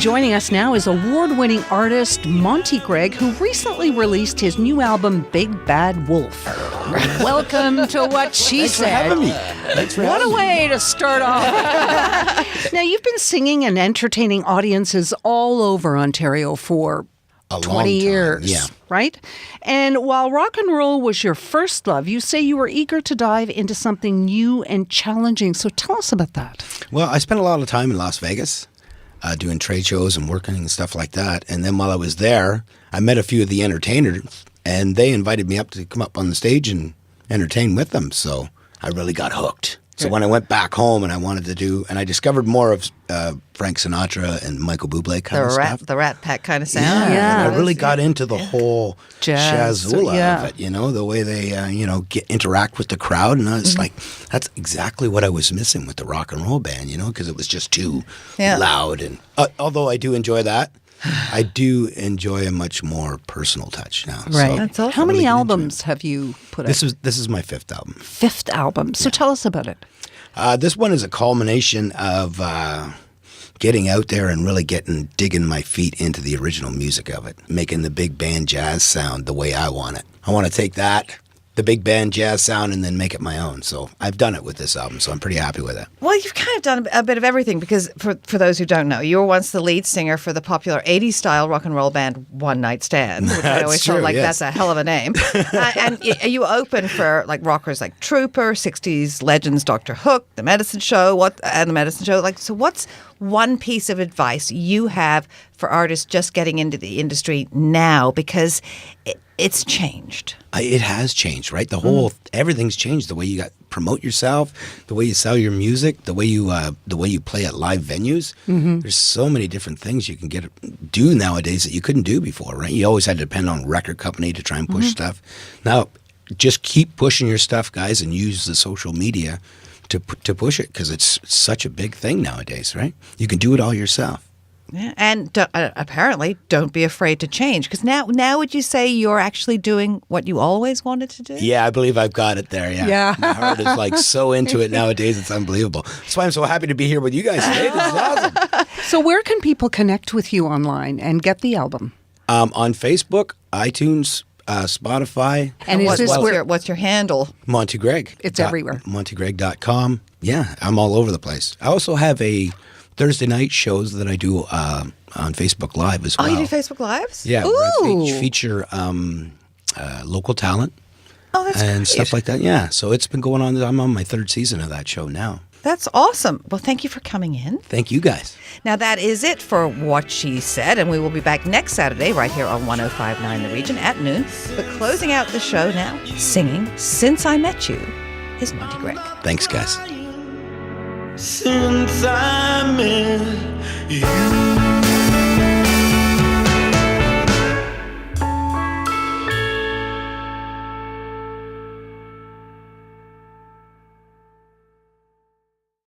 Joining us now is award-winning artist Monty Greig, who recently released his new album, Big Bad Wolf. Welcome to What She Thanks Said. for having me. Thanks for What having a me. way to start off. Now, you've been singing and entertaining audiences all over Ontario for A long 20 time, years, yeah. right? And while rock and roll was your first love, you say you were eager to dive into something new and challenging. So tell us about that. Well, I spent a lot of time in Las Vegas doing trade shows and working and stuff like that. And then while I was there, I met a few of the entertainers, and they invited me up to come up on the stage and entertain with them. So I really got hooked. So when I went back home and I wanted to do, and I discovered more of Frank Sinatra and Michael Bublé kind of stuff. The Rat Pack kind of sound. Yeah. I really got into the whole Jazz, jazzula yeah. of it, the way they, interact with the crowd. And I was like, that's exactly what I was missing with the rock and roll band, because it was just too loud. And although I do enjoy that, I do enjoy a much more personal touch now. Right. So That's awesome. How many really get into albums have you put out? This is my fifth album. Fifth album. So tell us about it. This one is a culmination of getting out there and really digging my feet into the original music of it, making the big band jazz sound the way I want it. I want to take that, the big band jazz sound, and then make it my own. So I've done it with this album, so I'm pretty happy with it. Well, you've kind of done a bit of everything because, for those who don't know, you were once the lead singer for the popular 80s style rock and roll band One Night Stand, which I always felt true, like yes. that's a hell of a name. And you open for like rockers like Trooper, 60s legends Dr. Hook, The Medicine Show, so what's one piece of advice you have for artists just getting into the industry now, because it's changed? It has changed, right? Everything's changed. The way you promote yourself, the way you sell your music, the way you play at live venues. There's so many different things you can do nowadays that you couldn't do before, right? You always had to depend on a record company to try and push stuff. Now, just keep pushing your stuff, guys, and use the social media to push it, because it's such a big thing nowadays, right? You can do it all yourself. Yeah, and apparently don't be afraid to change, because now would you say you're actually doing what you always wanted to do? Yeah, I believe I've got it there. Yeah. My heart is like so into it nowadays. It's unbelievable. That's why I'm so happy to be here with you guys today. This is awesome. So where can people connect with you online and get the album? On Facebook, iTunes, Spotify. And is this what's your handle? Monty Greig. It's everywhere. MontyGreig.com. Yeah, I'm all over the place. I also have a Thursday night shows that I do on Facebook Live as well. Oh, you do Facebook Lives? Yeah, where I feature local talent That's and great. stuff like that. Yeah, so it's been going on. I'm on my third season of that show now. That's awesome. Well, thank you for coming in. Thank you, guys. Now, that is it for What She Said, and we will be back next Saturday right here on 105.9 The Region at noon. But closing out the show now, singing Since I Met You, is Monty Greig. Thanks, guys. Since I met you.